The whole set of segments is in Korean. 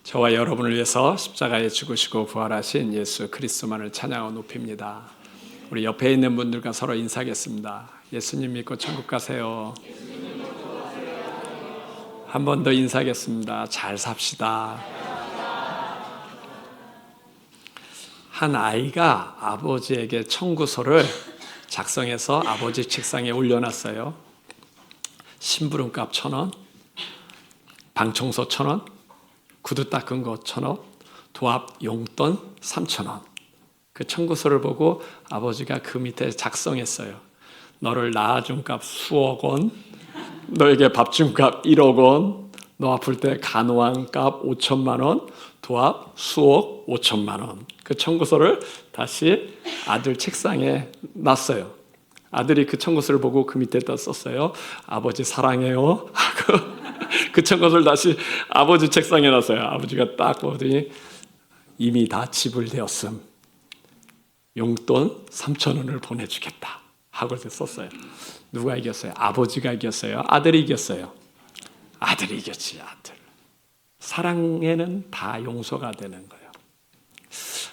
저와 여러분을 위해서 십자가에 죽으시고 부활하신 예수 그리스도만을 찬양하고 높입니다. 우리 옆에 있는 분들과 서로 인사하겠습니다. 예수님 믿고 천국 가세요. 한 번 더 인사하겠습니다. 잘 삽시다. 한 아이가 아버지에게 청구서를 작성해서 아버지 책상에 올려놨어요. 심부름값 1,000원, 방청소 1,000원, 구두 닦은 거 1,000원, 도합 용돈 3,000원. 그 청구서를 보고 아버지가 그 밑에 작성했어요. 너를 낳아준 값 수억 원, 너에게 밥 준 값 1억 원, 너 아플 때 간호한 값 5천만 원, 도합 수억 5천만 원. 그 청구서를 다시 아들 책상에 놨어요. 아들이 그 청구서를 보고 그 밑에다 썼어요. 아버지 사랑해요 하고 그 청구서를 다시 아버지 책상에 놨어요. 아버지가 딱 보더니 이미 다 지불되었음. 용돈 3,000원을 보내주겠다 하고 썼어요. 누가 이겼어요? 아버지가 이겼어요? 아들이 이겼어요? 아들이 이겼지. 아들. 사랑에는 다 용서가 되는 거예요.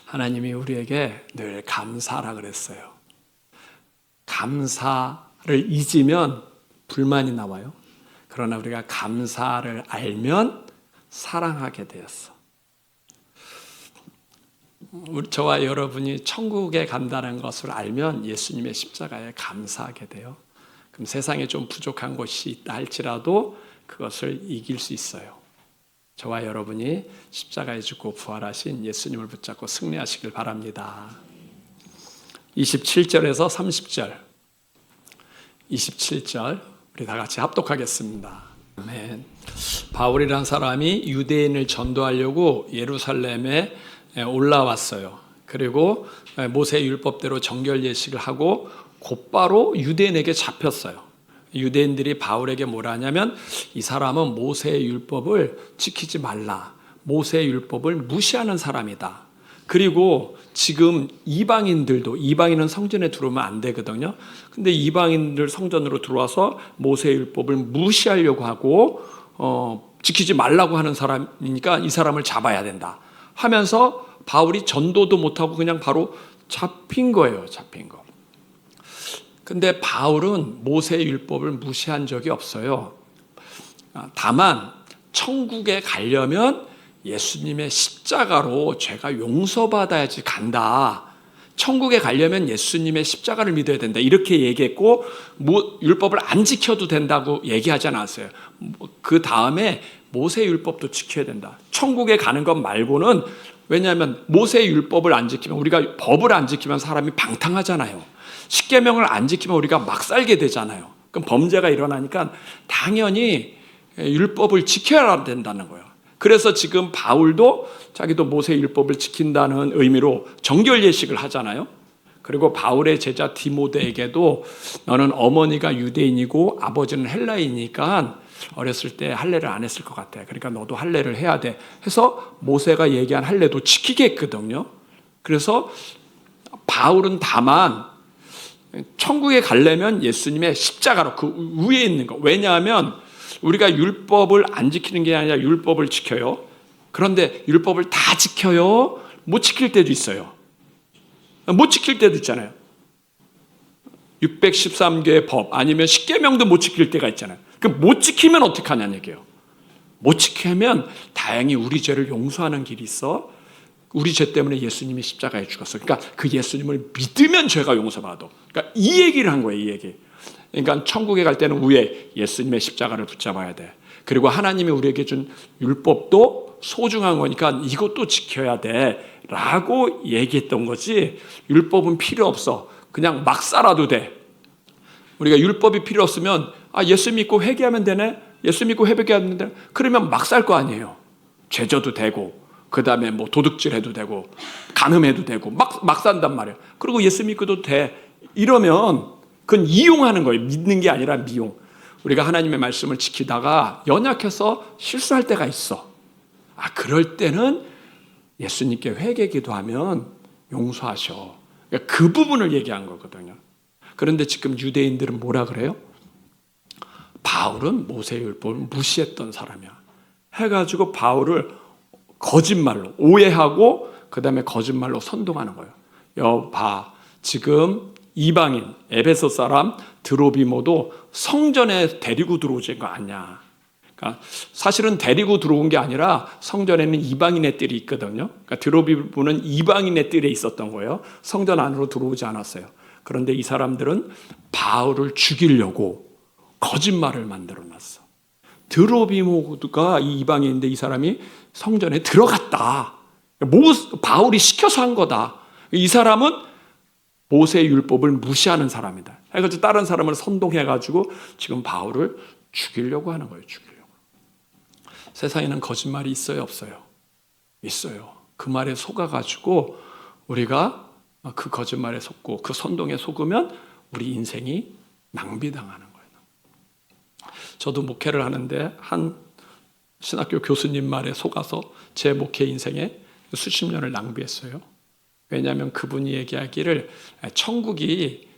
하나님이 우리에게 늘 감사하라 그랬어요. 감사를 잊으면 불만이 나와요. 그러나 우리가 감사를 알면 사랑하게 되었어. 저와 여러분이 천국에 간다는 것을 알면 예수님의 십자가에 감사하게 돼요. 그럼 세상에 좀 부족한 곳이 있다 할지라도 그것을 이길 수 있어요. 저와 여러분이 십자가에 죽고 부활하신 예수님을 붙잡고 승리하시길 바랍니다. 27절에서 30절, 27절 우리 다 같이 합독하겠습니다. 아멘. 바울이라는 사람이 유대인을 전도하려고 예루살렘에 올라왔어요. 그리고 모세 율법대로 정결 예식을 하고 곧바로 유대인에게 잡혔어요. 유대인들이 바울에게 뭐라 하냐면 이 사람은 모세 율법을 지키지 말라. 모세 율법을 무시하는 사람이다. 그리고 지금 이방인은 성전에 들어오면 안 되거든요. 근데 이방인들 성전으로 들어와서 모세 율법을 무시하려고 하고 지키지 말라고 하는 사람이니까 이 사람을 잡아야 된다 하면서 바울이 전도도 못하고 그냥 바로 잡힌 거예요. 잡힌 거. 근데 바울은 모세 율법을 무시한 적이 없어요. 다만 천국에 가려면 예수님의 십자가로 죄가 용서받아야지 간다. 천국에 가려면 예수님의 십자가를 믿어야 된다. 이렇게 얘기했고 율법을 안 지켜도 된다고 얘기하지 않았어요. 그 다음에 모세 율법도 지켜야 된다. 천국에 가는 것 말고는, 왜냐하면 모세 율법을 안 지키면, 우리가 법을 안 지키면 사람이 방탕하잖아요. 십계명을 안 지키면 우리가 막 살게 되잖아요. 그럼 범죄가 일어나니까 당연히 율법을 지켜야 된다는 거예요. 그래서 지금 바울도 자기도 모세 율법을 지킨다는 의미로 정결 예식을 하잖아요. 그리고 바울의 제자 디모데에게도 너는 어머니가 유대인이고 아버지는 헬라인이니까 어렸을 때 할례를 안 했을 것 같아. 그러니까 너도 할례를 해야 돼. 해서 모세가 얘기한 할례도 지키게 했거든요. 그래서 바울은 다만 천국에 가려면 예수님의 십자가로 그 위에 있는 거. 왜냐하면 우리가 율법을 안 지키는 게 아니라 율법을 지켜요. 그런데 율법을 다 지켜요? 못 지킬 때도 있어요. 못 지킬 때도 있잖아요. 613개의 법 아니면 십계명도 못 지킬 때가 있잖아요. 그 못 지키면 어떻게 하냐는 얘기예요. 못 지키면 다행히 우리 죄를 용서하는 길이 있어. 우리 죄 때문에 예수님이 십자가에 죽었어. 그러니까 그 예수님을 믿으면 죄가 용서받아. 그러니까 이 얘기를 한 거예요. 이 얘기. 그러니까 천국에 갈 때는 위에 예수님의 십자가를 붙잡아야 돼. 그리고 하나님이 우리에게 준 율법도 소중한 거니까 이것도 지켜야 돼 라고 얘기했던 거지. 율법은 필요 없어. 그냥 막 살아도 돼. 우리가 율법이 필요 없으면 예수 믿고 회개하면 되네. 예수 믿고 회개하면 되네. 그러면 막 살 거 아니에요. 죄져도 되고 그 다음에 뭐 도둑질 해도 되고 간음해도 되고 막 산단 말이에요. 그리고 예수 믿고도 돼. 이러면 그건 이용하는 거예요. 믿는 게 아니라 미용. 우리가 하나님의 말씀을 지키다가 연약해서 실수할 때가 있어. 그럴 때는 예수님께 회개 기도하면 용서하셔. 그러니까 그 부분을 얘기한 거거든요. 그런데 지금 유대인들은 뭐라 그래요? 바울은 모세율법을 무시했던 사람이야. 해가지고 바울을 거짓말로 오해하고 그 다음에 거짓말로 선동하는 거예요. 여봐, 지금 이방인 에베소 사람 드로비모도 성전에 데리고 들어오진 거 아니야. 그러니까 사실은 데리고 들어온 게 아니라 성전에는 이방인의 뜰이 있거든요. 그러니까 드로비모는 이방인의 뜰에 있었던 거예요. 성전 안으로 들어오지 않았어요. 그런데 이 사람들은 바울을 죽이려고 거짓말을 만들어 놨어. 드로비모가 이 이방인인데 이 사람이 성전에 들어갔다. 바울이 시켜서 한 거다. 이 사람은 모세의 율법을 무시하는 사람이다. 해가지고 다른 사람을 선동해가지고 지금 바울을 죽이려고 하는 거예요. 죽이려고. 세상에는 거짓말이 있어요, 없어요? 있어요. 그 말에 속아가지고 우리가 그 거짓말에 속고 그 선동에 속으면 우리 인생이 낭비당하는 거예요. 저도 목회를 하는데 한 신학교 교수님 말에 속아서 제 목회 인생에 수십 년을 낭비했어요. 왜냐하면 그분이 얘기하기를 천국이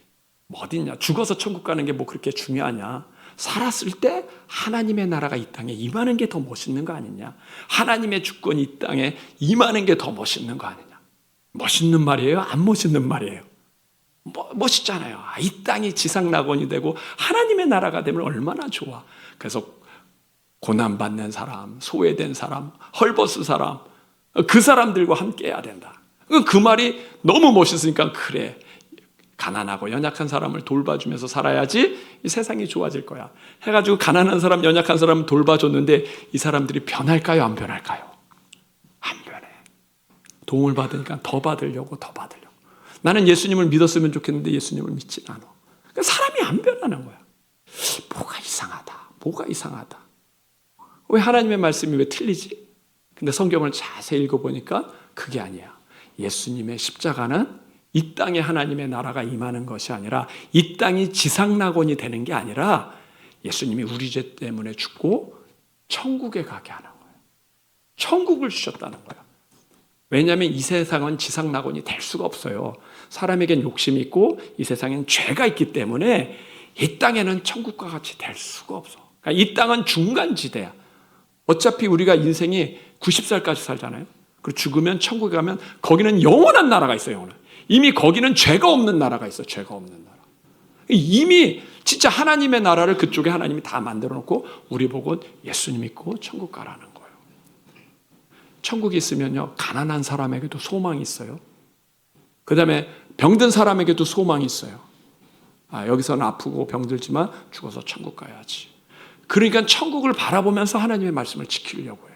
어딨냐, 죽어서 천국 가는 게 뭐 그렇게 중요하냐, 살았을 때 하나님의 나라가 이 땅에 임하는 게 더 멋있는 거 아니냐, 하나님의 주권이 이 땅에 임하는 게 더 멋있는 거 아니냐. 멋있는 말이에요? 안 멋있는 말이에요? 멋있잖아요. 이 땅이 지상낙원이 되고 하나님의 나라가 되면 얼마나 좋아. 그래서 고난받는 사람, 소외된 사람, 헐벗은 사람, 그 사람들과 함께 해야 된다. 그 말이 너무 멋있으니까 그래, 가난하고 연약한 사람을 돌봐주면서 살아야지 이 세상이 좋아질 거야 해가지고 가난한 사람, 연약한 사람 돌봐줬는데 이 사람들이 변할까요? 안 변할까요? 안 변해. 도움을 받으니까 더 받으려고. 나는 예수님을 믿었으면 좋겠는데 예수님을 믿지 않아. 그러니까 사람이 안 변하는 거야. 뭐가 이상하다. 왜 하나님의 말씀이 왜 틀리지? 근데 성경을 자세히 읽어보니까 그게 아니야. 예수님의 십자가는 이 땅에 하나님의 나라가 임하는 것이 아니라, 이 땅이 지상낙원이 되는 게 아니라 예수님이 우리 죄 때문에 죽고 천국에 가게 하는 거예요. 천국을 주셨다는 거예요. 왜냐하면 이 세상은 지상낙원이 될 수가 없어요. 사람에겐 욕심이 있고 이 세상에는 죄가 있기 때문에 이 땅에는 천국과 같이 될 수가 없어. 그러니까 이 땅은 중간지대야. 어차피 우리가 인생이 90살까지 살잖아요. 그리고 죽으면 천국에 가면 거기는 영원한 나라가 있어요. 영원한. 이미 거기는 죄가 없는 나라가 있어요. 죄가 없는 나라. 이미 진짜 하나님의 나라를 그쪽에 하나님이 다 만들어 놓고 우리 보고 예수님 믿고 천국 가라는 거예요. 천국이 있으면요, 가난한 사람에게도 소망이 있어요. 그 다음에 병든 사람에게도 소망이 있어요. 여기서는 아프고 병들지만 죽어서 천국 가야지. 그러니까 천국을 바라보면서 하나님의 말씀을 지키려고 해요.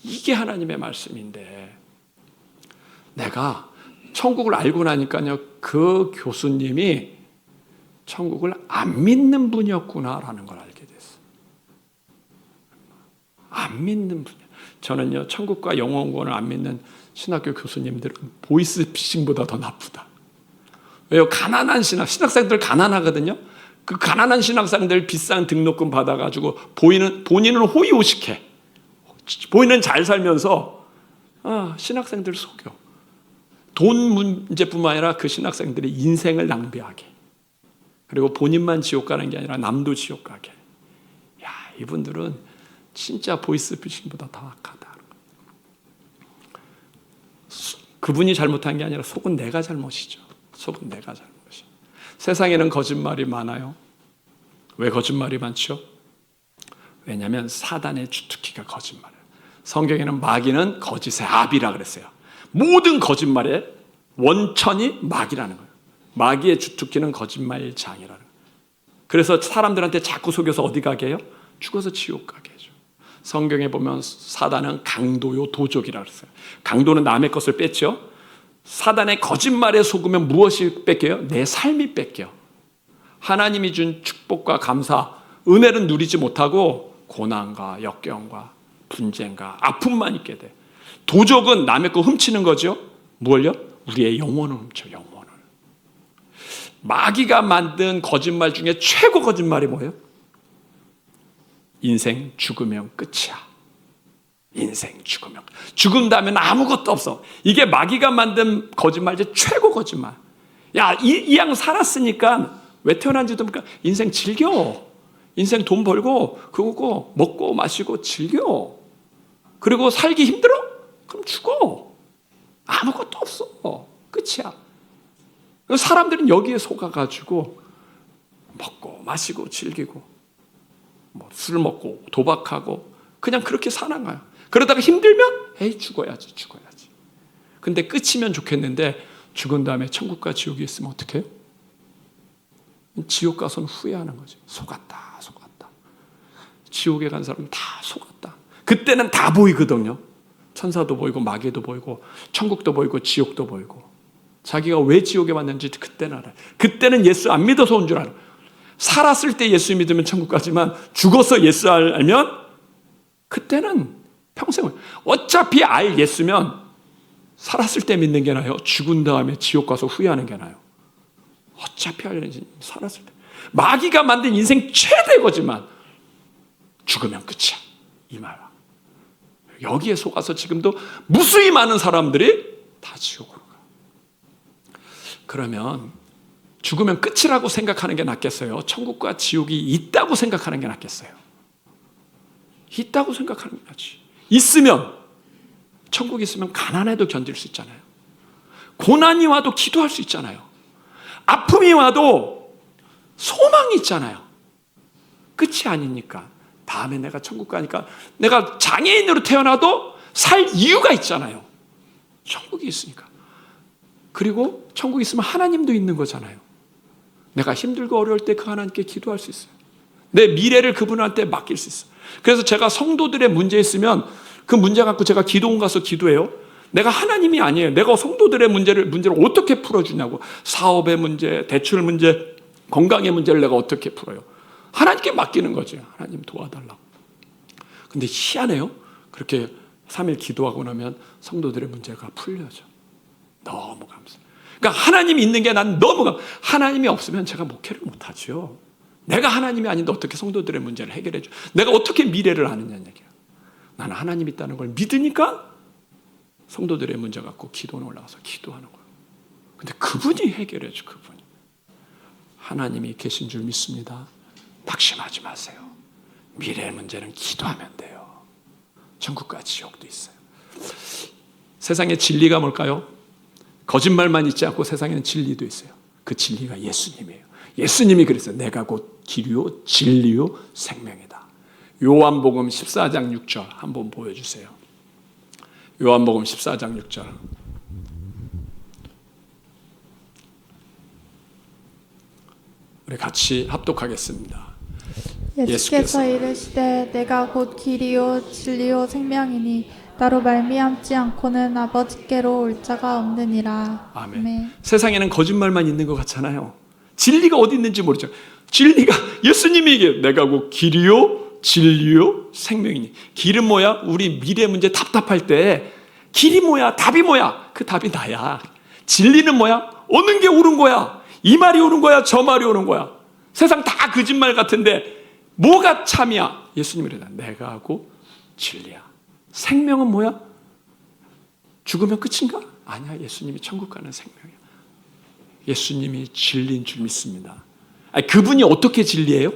이게 하나님의 말씀인데, 내가 천국을 알고 나니까요, 그 교수님이 천국을 안 믿는 분이었구나라는 걸 알게 됐어요. 안 믿는 분이야. 저는요, 천국과 영원권을 안 믿는 신학교 교수님들은 보이스피싱보다 더 나쁘다. 왜요? 가난한 신학생들 가난하거든요. 그 가난한 신학생들 비싼 등록금 받아가지고 본인은 호의호식해. 본인은 잘 살면서 신학생들 속여. 돈 문제뿐만 아니라 그 신학생들의 인생을 낭비하게. 그리고 본인만 지옥 가는 게 아니라 남도 지옥 가게. 이분들은 진짜 보이스피싱보다 더 악하다. 그분이 잘못한 게 아니라 속은 내가 잘못이죠. 속은 내가 잘못이죠. 세상에는 거짓말이 많아요. 왜 거짓말이 많죠? 왜냐하면 사단의 주특기가 거짓말이에요. 성경에는 마귀는 거짓의 아비라 그랬어요. 모든 거짓말의 원천이 마귀라는 거예요. 마귀의 주특기는 거짓말의 장이라는 거예요. 그래서 사람들한테 자꾸 속여서 어디 가게 해요? 죽어서 지옥 가게 해줘. 성경에 보면 사단은 강도요 도적이라 그랬어요. 강도는 남의 것을 뺏죠. 사단의 거짓말에 속으면 무엇이 뺏겨요? 내 삶이 뺏겨. 하나님이 준 축복과 감사, 은혜는 누리지 못하고 고난과 역경과 분쟁과 아픔만 있게 돼. 도적은 남의 거 훔치는 거죠. 뭘요? 우리의 영혼을 훔쳐, 영혼을. 마귀가 만든 거짓말 중에 최고 거짓말이 뭐예요? 인생 죽으면 끝이야. 인생 죽으면. 죽은 다음엔 아무것도 없어. 이게 마귀가 만든 거짓말 중에 최고 거짓말. 이 양 살았으니까 왜 태어난지도 모르니까 인생 즐겨. 인생 돈 벌고 그거고 먹고 마시고 즐겨. 그리고 살기 힘들어? 그럼 죽어. 아무것도 없어. 끝이야. 사람들은 여기에 속아가지고 먹고 마시고 즐기고 술 먹고 도박하고 그냥 그렇게 사는 거야. 그러다가 힘들면 에이 죽어야지. 근데 끝이면 좋겠는데 죽은 다음에 천국과 지옥이 있으면 어떻게 해요? 지옥 가서는 후회하는 거지. 속았다. 지옥에 간 사람은 다 속았다. 그때는 다 보이거든요. 천사도 보이고 마귀도 보이고 천국도 보이고 지옥도 보이고 자기가 왜 지옥에 왔는지 그때는 알아요. 그때는 예수 안 믿어서 온 줄 알아요. 살았을 때 예수 믿으면 천국 가지만 죽어서 예수 알면 그때는 평생 어차피 알 예수면 살았을 때 믿는 게 나아요? 죽은 다음에 지옥 가서 후회하는 게 나아요? 어차피 알려지 살았을 때. 마귀가 만든 인생 최대 거지만 죽으면 끝이야. 이 말이야. 여기에 속아서 지금도 무수히 많은 사람들이 다 지옥으로 가. 그러면 죽으면 끝이라고 생각하는 게 낫겠어요? 천국과 지옥이 있다고 생각하는 게 낫겠어요? 있다고 생각하는 게 낫지. 있으면 천국이 있으면 가난해도 견딜 수 있잖아요. 고난이 와도 기도할 수 있잖아요. 아픔이 와도 소망이 있잖아요. 끝이 아니니까. 다음에 내가 천국 가니까 내가 장애인으로 태어나도 살 이유가 있잖아요. 천국이 있으니까. 그리고 천국이 있으면 하나님도 있는 거잖아요. 내가 힘들고 어려울 때 그 하나님께 기도할 수 있어요. 내 미래를 그분한테 맡길 수 있어요. 그래서 제가 성도들의 문제 있으면 그 문제 갖고 제가 기도원 가서 기도해요. 내가 하나님이 아니에요. 내가 성도들의 문제를 어떻게 풀어주냐고. 사업의 문제, 대출 문제, 건강의 문제를 내가 어떻게 풀어요. 하나님께 맡기는 거죠. 하나님 도와달라고. 근데 희한해요. 그렇게 3일 기도하고 나면 성도들의 문제가 풀려져. 너무 감사해요. 그러니까 하나님이 있는 게 난 너무 하나님이 없으면 제가 목회를 못하죠. 내가 하나님이 아닌데 어떻게 성도들의 문제를 해결해 줘. 내가 어떻게 미래를 아느냐는 얘기야. 나는 하나님 있다는 걸 믿으니까 성도들의 문제 갖고 기도는 올라가서 기도하는 거예요. 근데 그분이 해결해 줘. 그분이. 하나님이 계신 줄 믿습니다. 낙심하지 마세요. 미래의 문제는 기도하면 돼요. 천국과 지옥도 있어요. 세상의 진리가 뭘까요? 거짓말만 있지 않고 세상에는 진리도 있어요. 그 진리가 예수님이에요. 예수님이 그랬어요. 내가 곧 길이요 진리요 생명이다. 요한복음 14장 6절 한번 보여주세요. 요한복음 14장 6절. 우리 같이 합독하겠습니다. 예수께서 이르시되 내가 곧 길이요 진리요 생명이니 나로 말미암지 않고는 아버지께로 올 자가 없느니라. 아멘. 아멘. 세상에는 거짓말만 있는 것 같잖아요. 진리가 어디 있는지 모르죠. 진리가 예수님이 얘기해요. 내가 곧 길이요 진리요 생명이니. 길은 뭐야? 우리 미래 문제 답답할 때 길이 뭐야? 답이 뭐야? 그 답이 나야. 진리는 뭐야? 어느 게 옳은 거야? 이 말이 옳은 거야? 저 말이 옳은 거야? 세상 다 거짓말 같은데 뭐가 참이야? 예수님이 그러다. 내가 하고 진리야. 생명은 뭐야? 죽으면 끝인가? 아니야. 예수님이 천국 가는 생명이야. 예수님이 진리인 줄 믿습니다. 아니, 그분이 어떻게 진리예요?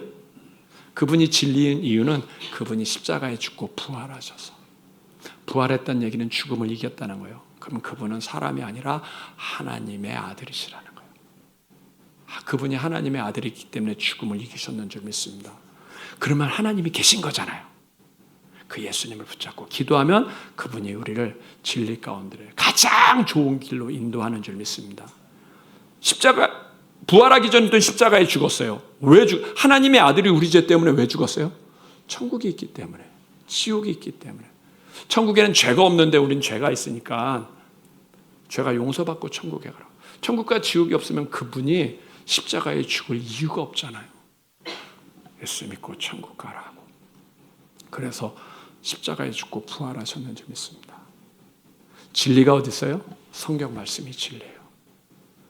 그분이 진리인 이유는 그분이 십자가에 죽고 부활하셔서. 부활했다는 얘기는 죽음을 이겼다는 거예요. 그럼 그분은 사람이 아니라 하나님의 아들이시라는 거예요. 그분이 하나님의 아들이기 때문에 죽음을 이기셨는 줄 믿습니다. 그러면 하나님이 계신 거잖아요. 그 예수님을 붙잡고 기도하면 그분이 우리를 진리 가운데 가장 좋은 길로 인도하는 줄 믿습니다. 십자가 부활하기 전에도 십자가에 죽었어요. 하나님의 아들이 우리 죄 때문에 왜 죽었어요? 천국이 있기 때문에, 지옥이 있기 때문에. 천국에는 죄가 없는데 우린 죄가 있으니까 죄가 용서받고 천국에 가라고. 천국과 지옥이 없으면 그분이 십자가에 죽을 이유가 없잖아요. 예수 믿고 천국 가라고. 그래서 십자가에 죽고 부활하셨는 줄 믿습니다. 진리가 어디 있어요? 성경 말씀이 진리예요.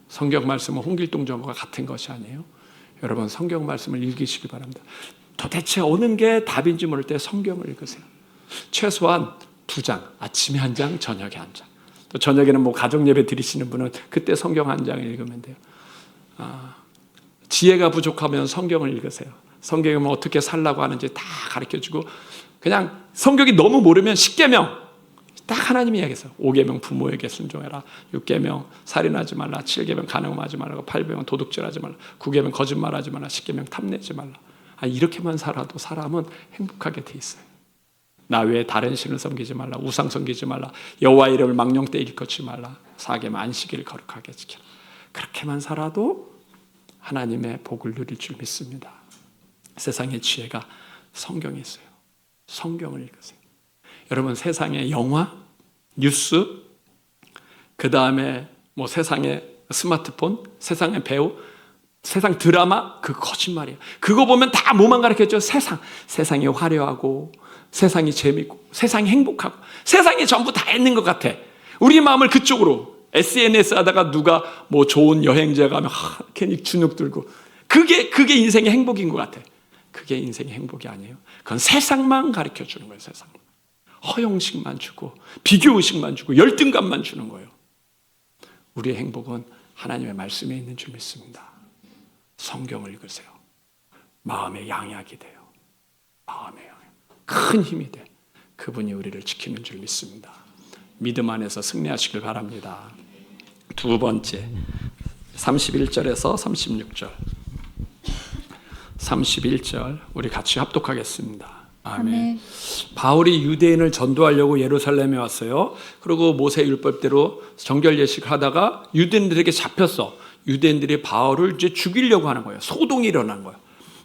성경 말씀은 홍길동전과 같은 것이 아니에요. 여러분 성경 말씀을 읽으시기 바랍니다. 도대체 어느 게 답인지 모를 때 성경을 읽으세요. 최소한 2장, 아침에 1장, 저녁에 1장. 또 저녁에는 뭐 가정 예배 드리시는 분은 그때 성경 1장을 읽으면 돼요. 지혜가 부족하면 성경을 읽으세요. 성경에 뭐 어떻게 살라고 하는지 다 가르쳐주고 그냥 성경이 너무 모르면 10계명 딱 하나님이 이야기했어요. 5계명 부모에게 순종해라. 6계명 살인하지 말라. 7계명 간음하지 말라. 8계명 도둑질하지 말라. 9계명 거짓말하지 말라. 10계명 탐내지 말라. 이렇게만 살아도 사람은 행복하게 돼 있어요. 나 외에 다른 신을 섬기지 말라. 우상 섬기지 말라. 여호와 이름을 망령 때 일컫지 말라. 4계명 안식일을 거룩하게 지켜라. 그렇게만 살아도 하나님의 복을 누릴 줄 믿습니다. 세상의 지혜가 성경에 있어요. 성경을 읽으세요. 여러분, 세상의 영화, 뉴스, 그 다음에 뭐 세상의 스마트폰, 세상의 배우, 세상 드라마, 그 거짓말이에요. 그거 보면 다 뭐만 가르쳤죠? 세상이 화려하고, 세상이 재밌고, 세상이 행복하고, 세상에 전부 다 있는 것 같아. 우리 마음을 그쪽으로, SNS 하다가 누가 뭐 좋은 여행지에 가면 괜히 주눅 들고, 그게 인생의 행복인 것 같아. 그게 인생의 행복이 아니에요. 그건 세상만 가르쳐 주는 거예요. 세상. 허영식만 주고, 비교의식만 주고, 열등감만 주는 거예요. 우리의 행복은 하나님의 말씀에 있는 줄 믿습니다. 성경을 읽으세요. 마음의 양약이 돼요. 마음의 양약. 큰 힘이 돼. 그분이 우리를 지키는 줄 믿습니다. 믿음 안에서 승리하시길 바랍니다. 두 번째, 31절에서 36절. 31절 우리 같이 합독하겠습니다. 아멘. 바울이 유대인을 전도하려고 예루살렘에 왔어요. 그리고 모세 율법대로 정결 예식을 하다가 유대인들에게 잡혔어. 유대인들이 바울을 이제 죽이려고 하는 거예요. 소동이 일어난 거예요.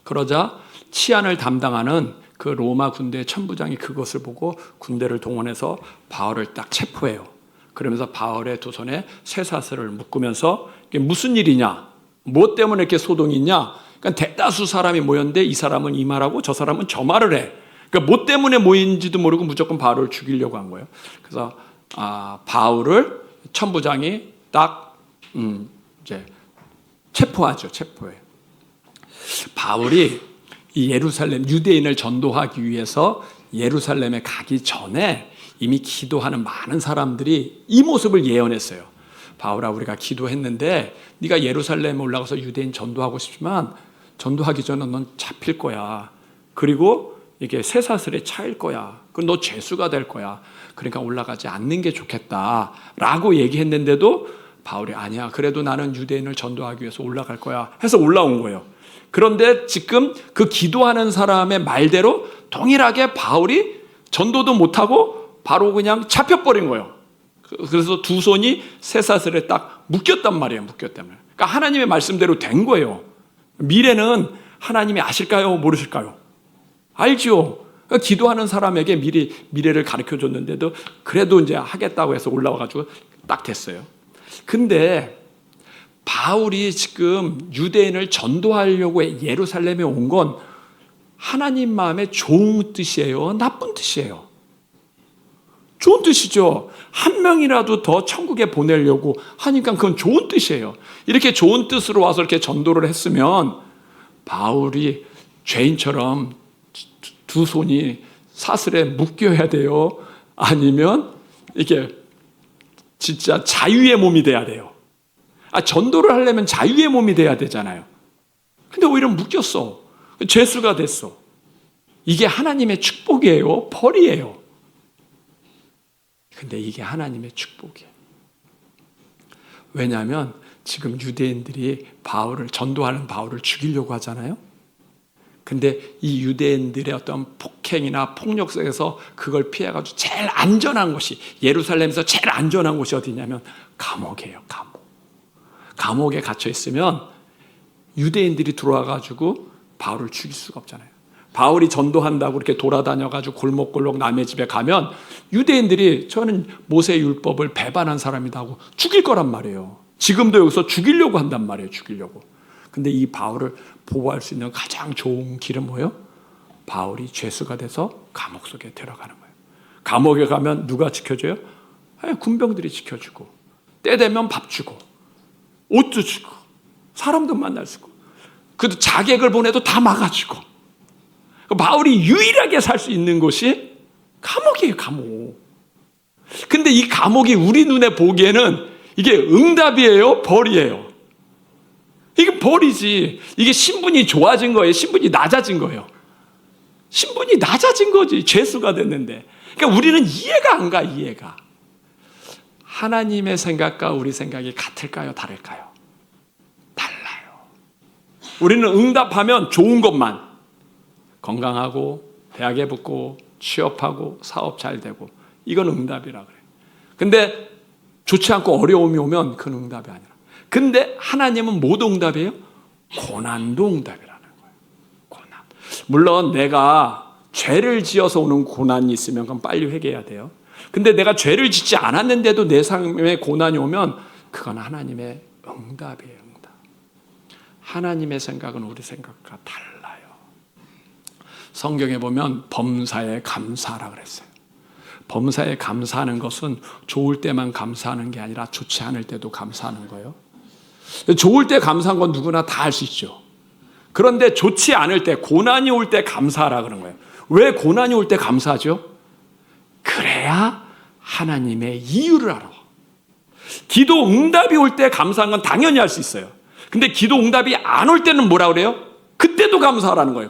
그러자 치안을 담당하는 그 로마 군대의 천부장이 그것을 보고 군대를 동원해서 바울을 딱 체포해요. 그러면서 바울의 두 손에 쇠사슬을 묶으면서 이게 무슨 일이냐? 뭐 때문에 이렇게 소동이 있냐? 그러니까 대다수 사람이 모였는데 이 사람은 이 말하고 저 사람은 저 말을 해. 그러니까 뭐 때문에 모인지도 모르고 무조건 바울을 죽이려고 한 거예요. 그래서 바울을 천부장이 딱 이제 체포하죠. 체포해. 바울이 이 예루살렘 유대인을 전도하기 위해서 예루살렘에 가기 전에 이미 기도하는 많은 사람들이 이 모습을 예언했어요. 바울아, 우리가 기도했는데 네가 예루살렘에 올라가서 유대인 전도하고 싶지만 전도하기 전에 넌 잡힐 거야. 그리고 이게 쇠사슬에 차일 거야. 그럼 너 죄수가 될 거야. 그러니까 올라가지 않는 게 좋겠다라고 얘기했는데도 바울이 아니야. 그래도 나는 유대인을 전도하기 위해서 올라갈 거야. 해서 올라온 거예요. 그런데 지금 그 기도하는 사람의 말대로 동일하게 바울이 전도도 못하고 바로 그냥 잡혀버린 거예요. 그래서 두 손이 쇠사슬에 딱 묶였단 말이에요. 묶였단 말이에요. 그러니까 하나님의 말씀대로 된 거예요. 미래는 하나님이 아실까요? 모르실까요? 알죠. 그러니까 기도하는 사람에게 미래를 가르쳐 줬는데도 그래도 이제 하겠다고 해서 올라와가지고 딱 됐어요. 근데 바울이 지금 유대인을 전도하려고 예루살렘에 온 건 하나님 마음에 좋은 뜻이에요? 나쁜 뜻이에요? 좋은 뜻이죠. 한 명이라도 더 천국에 보내려고 하니까 그건 좋은 뜻이에요. 이렇게 좋은 뜻으로 와서 이렇게 전도를 했으면 바울이 죄인처럼 두 손이 사슬에 묶여야 돼요? 아니면 이게 진짜 자유의 몸이 돼야 돼요? 전도를 하려면 자유의 몸이 돼야 되잖아요. 근데 오히려 묶였어. 죄수가 됐어. 이게 하나님의 축복이에요? 벌이에요? 근데 이게 하나님의 축복이에요. 왜냐하면 지금 유대인들이 전도하는 바울을 죽이려고 하잖아요. 근데 이 유대인들의 어떤 폭행이나 폭력 속에서 그걸 피해가지고 제일 안전한 곳이, 예루살렘에서 제일 안전한 곳이 어디냐면 감옥이에요. 감옥에 갇혀 있으면 유대인들이 들어와가지고 바울을 죽일 수가 없잖아요. 바울이 전도한다고 이렇게 돌아다녀가지고 골목골목 남의 집에 가면 유대인들이 저는 모세 율법을 배반한 사람이라고 죽일 거란 말이에요. 지금도 여기서 죽이려고 한단 말이에요. 죽이려고. 근데 이 바울을 보호할 수 있는 가장 좋은 길은 뭐예요? 바울이 죄수가 돼서 감옥 속에 들어가는 거예요. 감옥에 가면 누가 지켜줘요? 군병들이 지켜주고, 때 되면 밥 주고, 옷도 주고, 사람도 만날 수 있고, 그래도 자객을 보내도 다 막아주고. 바울이 유일하게 살 수 있는 곳이 감옥이에요. 감옥. 근데 이 감옥이 우리 눈에 보기에는 이게 응답이에요? 벌이에요? 이게 벌이지. 이게 신분이 좋아진 거예요? 신분이 낮아진 거예요? 신분이 낮아진 거지. 죄수가 됐는데. 그러니까 우리는 이해가 안 가, 이해가. 하나님의 생각과 우리 생각이 같을까요? 다를까요? 달라요. 우리는 응답하면 좋은 것만, 건강하고 대학에 붙고 취업하고 사업 잘 되고, 이건 응답이라 그래요. 근데 좋지 않고 어려움이 오면 그건 응답이 아니라. 근데 하나님은 뭐도 응답이에요? 고난도 응답이라는 거예요. 고난. 물론 내가 죄를 지어서 오는 고난이 있으면 그건 빨리 회개해야 돼요. 근데 내가 죄를 짓지 않았는데도 내 삶에 고난이 오면 그건 하나님의 응답이에요. 응답. 하나님의 생각은 우리 생각과 달라요. 성경에 보면 범사에 감사하라 그랬어요. 범사에 감사하는 것은 좋을 때만 감사하는 게 아니라 좋지 않을 때도 감사하는 거예요. 좋을 때 감사한 건 누구나 다 할 수 있죠. 그런데 좋지 않을 때, 고난이 올 때 감사하라 그런 거예요. 왜 고난이 올 때 감사하죠? 그래야 하나님의 이유를 알아. 기도 응답이 올 때 감사한 건 당연히 할 수 있어요. 근데 기도 응답이 안 올 때는 뭐라 그래요? 그때도 감사하라는 거예요.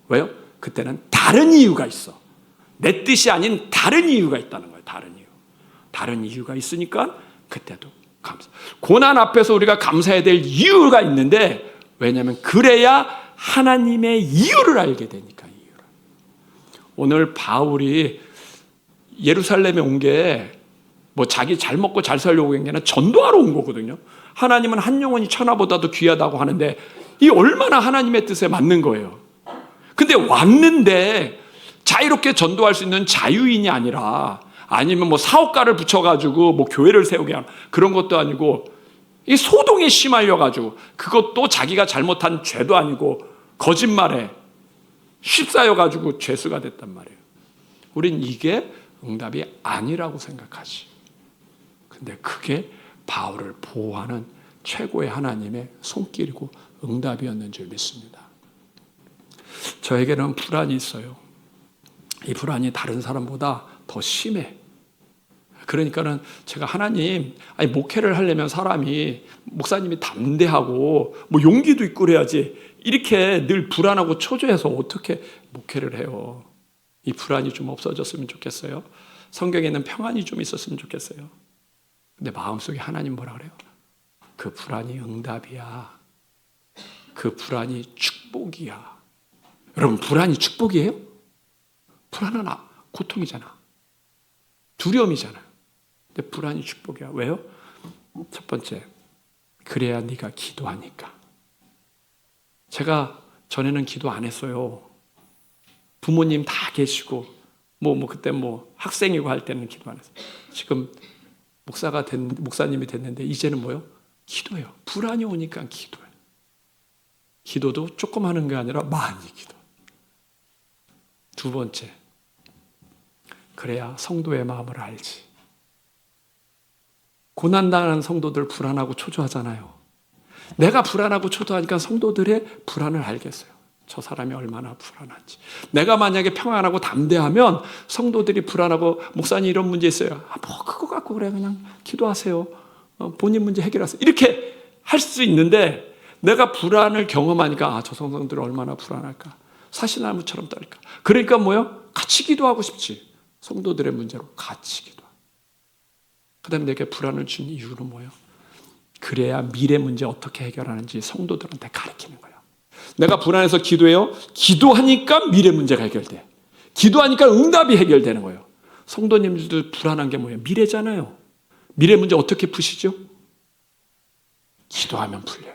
왜요? 그때는 다른 이유가 있어. 내 뜻이 아닌 다른 이유가 있다는 거예요. 다른 이유. 다른 이유가 있으니까 그때도 감사. 고난 앞에서 우리가 감사해야 될 이유가 있는데, 왜냐하면 그래야 하나님의 이유를 알게 되니까. 이유를. 오늘 바울이 예루살렘에 온 게 뭐 자기 잘 먹고 잘 살려고 온 게 아니라 전도하러 온 거거든요. 하나님은 한 영혼이 천하보다도 귀하다고 하는데 이 얼마나 하나님의 뜻에 맞는 거예요. 근데 왔는데 자유롭게 전도할 수 있는 자유인이 아니라, 아니면 뭐 사업가를 붙여가지고 뭐 교회를 세우게 하는 그런 것도 아니고, 이 소동에 심말려가지고, 그것도 자기가 잘못한 죄도 아니고 거짓말에 휩싸여가지고 죄수가 됐단 말이에요. 우린 이게 응답이 아니라고 생각하지. 근데 그게 바울을 보호하는 최고의 하나님의 손길이고 응답이었는 줄 믿습니다. 저에게는 불안이 있어요. 이 불안이 다른 사람보다 더 심해. 그러니까는 제가 하나님, 아니 목회를 하려면 사람이, 목사님이 담대하고 뭐 용기도 있고 그래야지, 이렇게 늘 불안하고 초조해서 어떻게 목회를 해요? 이 불안이 좀 없어졌으면 좋겠어요. 성경에는 평안이 좀 있었으면 좋겠어요. 근데 마음속에 하나님 뭐라 그래요? 그 불안이 응답이야. 그 불안이 축복이야. 여러분, 불안이 축복이에요? 불안은 고통이잖아. 두려움이잖아요. 근데 불안이 축복이야. 왜요? 첫 번째, 그래야 네가 기도하니까. 제가 전에는 기도 안 했어요. 부모님 다 계시고 그때 학생이고 할 때는 기도 안 했어요. 지금 목사님이 됐는데 이제는 뭐요? 기도해요. 불안이 오니까 기도해요. 기도도 조금 하는 게 아니라 많이 기도. 두 번째, 그래야 성도의 마음을 알지. 고난당하는 성도들 불안하고 초조하잖아요. 내가 불안하고 초조하니까 성도들의 불안을 알겠어요. 저 사람이 얼마나 불안한지. 내가 만약에 평안하고 담대하면 성도들이 불안하고, 목사님 이런 문제 있어요. 그거 갖고 그래, 그냥 기도하세요. 본인 문제 해결하세요. 이렇게 할 수 있는데, 내가 불안을 경험하니까 저 성도들 얼마나 불안할까. 사시나무처럼 떨까. 그러니까 뭐요? 같이 기도하고 싶지. 성도들의 문제로 같이 기도. 그다음에 내게 불안을 준 이유는 뭐예요? 그래야 미래 문제 어떻게 해결하는지 성도들한테 가르치는 거예요. 내가 불안해서 기도해요. 기도하니까 미래 문제가 해결돼. 기도하니까 응답이 해결되는 거예요. 성도님들도 불안한 게 뭐예요? 미래잖아요. 미래 문제 어떻게 푸시죠? 기도하면 풀려요.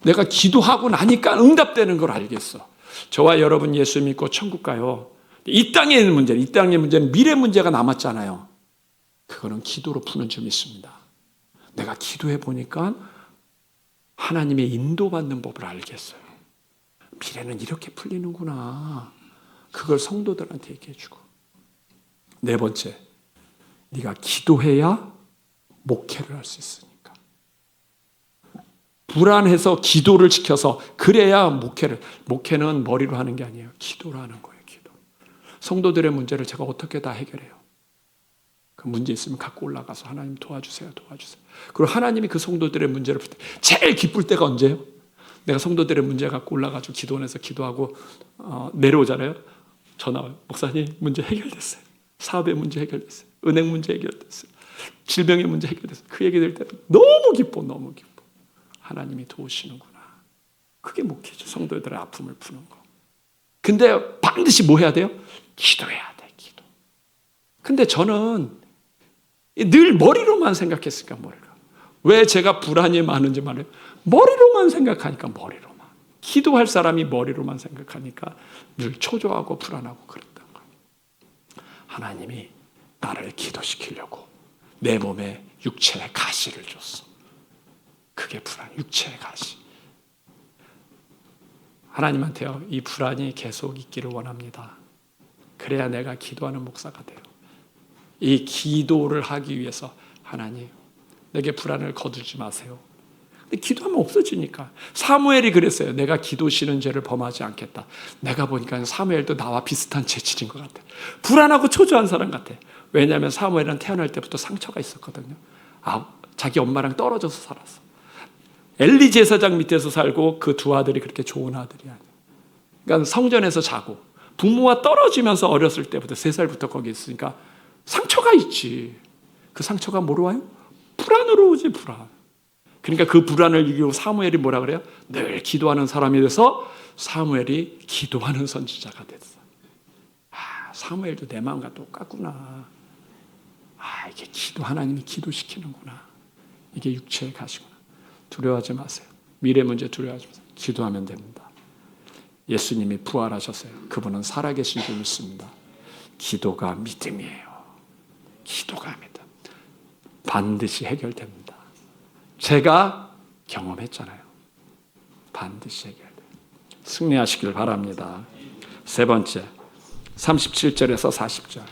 내가 기도하고 나니까 응답되는 걸 알겠어. 저와 여러분 예수 믿고 천국 가요. 이 땅에 있는 문제는, 이 땅의 문제는 미래 문제가 남았잖아요. 그거는 기도로 푸는 줄 믿습니다. 내가 기도해 보니까 하나님의 인도받는 법을 알겠어요. 미래는 이렇게 풀리는구나. 그걸 성도들한테 얘기해 주고. 네 번째, 네가 기도해야 목회를 할 수 있으니까. 불안해서 기도를 지켜서 그래야 목회는 머리로 하는 게 아니에요. 기도로 하는 거예요. 기도. 성도들의 문제를 제가 어떻게 다 해결해요? 그 문제 있으면 갖고 올라가서 하나님 도와주세요. 그리고 하나님이 그 성도들의 문제를 풀 때 제일 기쁠 때가 언제예요? 내가 성도들의 문제 갖고 올라가지고 기도원에서 기도하고 내려오잖아요. 전화 와요. 목사님, 문제 해결됐어요. 사업의 문제 해결됐어요. 은행 문제 해결됐어요. 질병의 문제 해결됐어요. 그 얘기 들을 때 너무 기뻐, 너무 기뻐. 하나님이 도우시는구나. 그게 목회죠. 성도들의 아픔을 푸는 거. 근데 반드시 뭐 해야 돼요? 기도해야 돼, 기도. 근데 저는 늘 머리로만 생각했으니까 머리로. 왜 제가 불안이 많은지 말해요. 머리로만 생각하니까 머리로만. 기도할 사람이 머리로만 생각하니까 늘 초조하고 불안하고 그랬던 거예요. 하나님이 나를 기도시키려고 내 몸에 육체의 가시를 줬어. 그게 불안, 육체의 가시. 하나님한테요, 이 불안이 계속 있기를 원합니다. 그래야 내가 기도하는 목사가 돼요. 이 기도를 하기 위해서 하나님, 내게 불안을 거두지 마세요. 근데 기도하면 없어지니까. 사무엘이 그랬어요. 내가 기도 싫은 죄를 범하지 않겠다. 내가 보니까 사무엘도 나와 비슷한 체질인 것 같아. 불안하고 초조한 사람 같아. 왜냐하면 사무엘은 태어날 때부터 상처가 있었거든요. 자기 엄마랑 떨어져서 살았어. 엘리 제사장 밑에서 살고 그 두 아들이 그렇게 좋은 아들이 아니야. 그러니까 성전에서 자고 부모와 떨어지면서 어렸을 때부터 3살부터 거기 있으니까 상처가 있지. 그 상처가 뭐로 와요? 불안으로 오지, 불안. 그러니까 그 불안을 이기고 사무엘이 뭐라 그래요? 늘 기도하는 사람이 돼서 사무엘이 기도하는 선지자가 됐어. 사무엘도 내 마음과 똑같구나. 이게 하나님이 기도시키는구나. 이게 육체의 가시구나. 두려워하지 마세요. 미래 문제 두려워하지 마세요. 기도하면 됩니다. 예수님이 부활하셨어요. 그분은 살아계신 줄 믿습니다. 기도가 믿음이에요. 기도가 믿음. 반드시 해결됩니다. 제가 경험했잖아요. 반드시 해결돼요. 승리하시길 바랍니다. 세 번째, 37절에서 40절.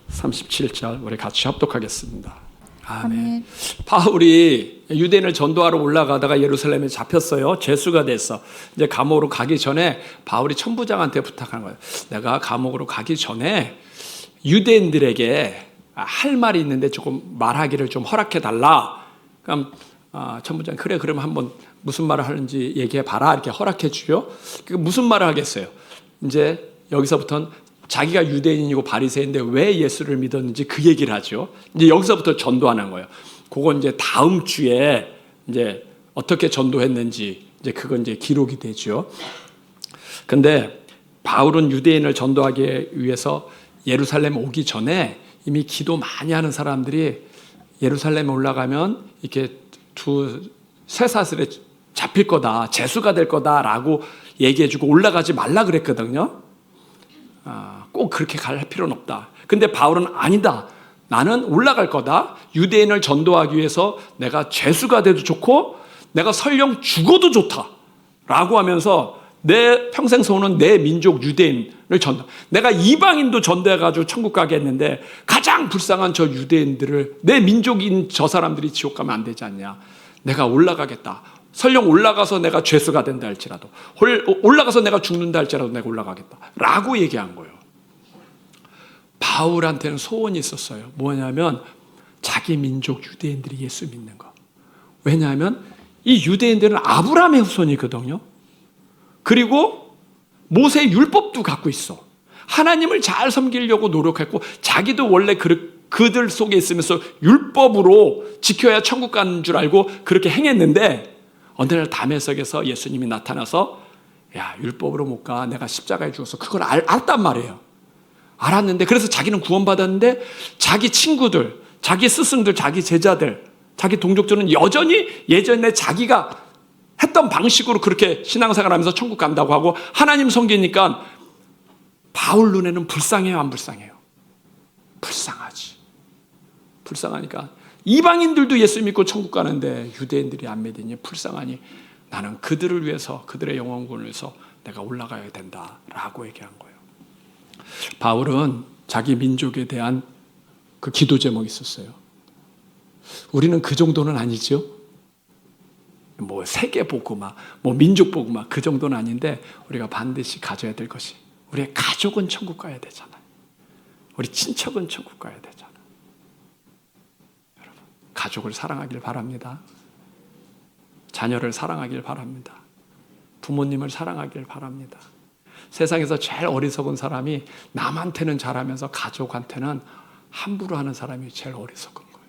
37절 우리 같이 합독하겠습니다. 아멘. 바울이 유대인을 전도하러 올라가다가 예루살렘에 잡혔어요. 죄수가 됐어. 이제 감옥으로 가기 전에 바울이 천부장한테 부탁한 거예요. 내가 감옥으로 가기 전에 유대인들에게 할 말이 있는데 조금 말하기를 좀 허락해 달라. 그럼 천부장이 그래, 그러면 한번 무슨 말을 하는지 얘기해 봐라. 이렇게 허락해 주죠. 무슨 말을 하겠어요? 이제 여기서부터는 자기가 유대인이고 바리새인인데 왜 예수를 믿었는지 그 얘기를 하죠. 이제 여기서부터 전도하는 거예요. 그건 이제 다음 주에 이제 어떻게 전도했는지 이제 그건 이제 기록이 되죠. 근데 바울은 유대인을 전도하기 위해서 예루살렘 오기 전에 이미 기도 많이 하는 사람들이 예루살렘에 올라가면 이렇게 쇠사슬에 잡힐 거다, 재수가 될 거다라고 얘기해주고 올라가지 말라 그랬거든요. 꼭 그렇게 갈 필요는 없다. 근데 바울은 아니다. 나는 올라갈 거다. 유대인을 전도하기 위해서 내가 죄수가 돼도 좋고 내가 설령 죽어도 좋다. 라고 하면서 내 평생 소원은 내 민족 유대인을 전도. 내가 이방인도 전도해가지고 천국 가게 했는데 가장 불쌍한 저 유대인들을 내 민족인 저 사람들이 지옥 가면 안 되지 않냐. 내가 올라가겠다. 설령 올라가서 내가 죄수가 된다 할지라도 올라가서 내가 죽는다 할지라도 내가 올라가겠다. 라고 얘기한 거예요. 바울한테는 소원이 있었어요. 뭐냐면 자기 민족 유대인들이 예수 믿는 거. 왜냐하면 이 유대인들은 아브라함의 후손이거든요. 그리고 모세 율법도 갖고 있어. 하나님을 잘 섬기려고 노력했고 자기도 원래 그들 속에 있으면서 율법으로 지켜야 천국 가는 줄 알고 그렇게 행했는데 어느 날 다메섹에서 예수님이 나타나서 야, 율법으로 못 가. 내가 십자가에 죽어서 그걸 알았단 말이에요. 알았는데 그래서 자기는 구원받았는데 자기 친구들, 자기 스승들, 자기 제자들, 자기 동족들은 여전히 예전에 자기가 했던 방식으로 그렇게 신앙생활하면서 천국 간다고 하고 하나님 섬기니까 바울 눈에는 불쌍해요, 안 불쌍해요? 불쌍하지. 불쌍하니까 이방인들도 예수 믿고 천국 가는데 유대인들이 안 믿으니 불쌍하니 나는 그들을 위해서 그들의 영혼을 위해서 내가 올라가야 된다라고 얘기한 거예요. 바울은 자기 민족에 대한 그 기도 제목이 있었어요. 우리는 그 정도는 아니죠. 뭐 세계 복음화, 뭐 민족 복음화 그 정도는 아닌데 우리가 반드시 가져야 될 것이 우리의 가족은 천국 가야 되잖아요. 우리 친척은 천국 가야 되잖아요. 여러분, 가족을 사랑하길 바랍니다. 자녀를 사랑하길 바랍니다. 부모님을 사랑하길 바랍니다. 세상에서 제일 어리석은 사람이 남한테는 잘하면서 가족한테는 함부로 하는 사람이 제일 어리석은 거예요.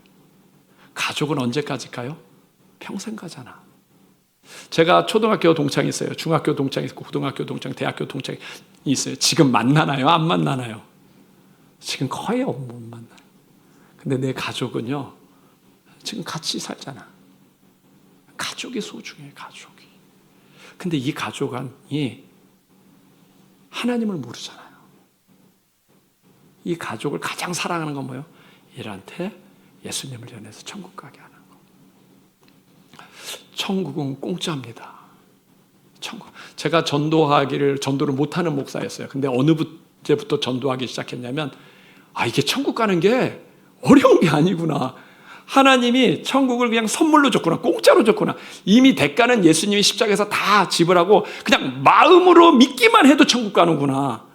가족은 언제까지 가요? 평생 가잖아. 제가 초등학교 동창이 있어요. 중학교 동창이 있고 고등학교 동창, 대학교 동창이 있어요. 지금 만나나요? 안 만나나요? 지금 거의 못 만나요. 근데 내 가족은요, 지금 같이 살잖아. 가족이 소중해, 가족이. 근데 이 가족이 하나님을 모르잖아요. 이 가족을 가장 사랑하는 건 뭐예요? 얘한테 예수님을 전해서 천국 가게 하는 거. 천국은 공짜입니다. 천국. 제가 전도를 못하는 목사였어요. 근데 어느 때부터 전도하기 시작했냐면, 이게 천국 가는 게 어려운 게 아니구나. 하나님이 천국을 그냥 선물로 줬구나. 공짜로 줬구나. 이미 대가는 예수님이 십자가에서 다 지불하고 그냥 마음으로 믿기만 해도 천국 가는구나.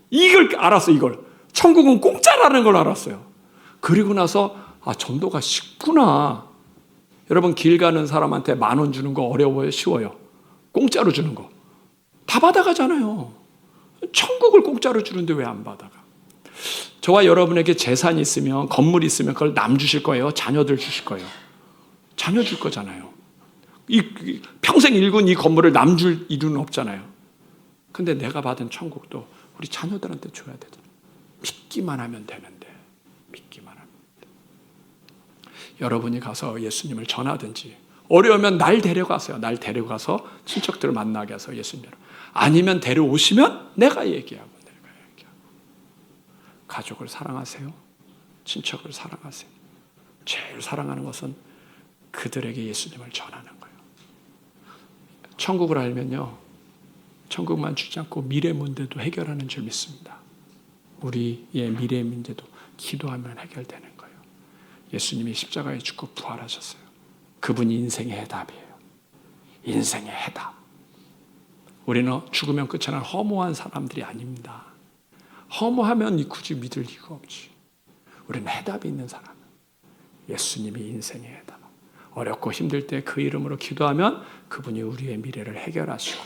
이걸 알았어, 이걸. 천국은 공짜라는 걸 알았어요. 그리고 나서 전도가 쉽구나. 여러분, 길 가는 사람한테 10,000원 주는 거 어려워요? 쉬워요? 공짜로 주는 거. 다 받아가잖아요. 천국을 공짜로 주는데 왜 안 받아가? 저와 여러분에게 재산이 있으면, 건물이 있으면 그걸 남 주실 거예요? 자녀들 주실 거예요? 자녀 줄 거잖아요. 평생 일군 이 건물을 남 줄 이유는 없잖아요. 근데 내가 받은 천국도 우리 자녀들한테 줘야 되잖아요. 믿기만 하면 되는데, 믿기만 하면 돼. 여러분이 가서 예수님을 전하든지, 어려우면 날 데려가세요. 날 데려가서 친척들을 만나게 해서 예수님을. 아니면 데려오시면 내가 얘기하고. 가족을 사랑하세요. 친척을 사랑하세요. 제일 사랑하는 것은 그들에게 예수님을 전하는 거예요. 천국을 알면요, 천국만 주지 않고 미래 문제도 해결하는 줄 믿습니다. 우리의 미래 문제도 기도하면 해결되는 거예요. 예수님이 십자가에 죽고 부활하셨어요. 그분이 인생의 해답이에요. 인생의 해답. 우리는 죽으면 끝이나 허무한 사람들이 아닙니다. 허무하면 굳이 믿을 이유가 없지. 우리는 해답이 있는 사람. 예수님이 인생의 해답. 어렵고 힘들 때 그 이름으로 기도하면 그분이 우리의 미래를 해결하시고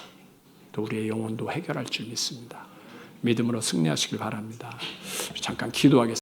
또 우리의 영혼도 해결할 줄 믿습니다. 믿음으로 승리하시길 바랍니다. 잠깐 기도하겠습니다.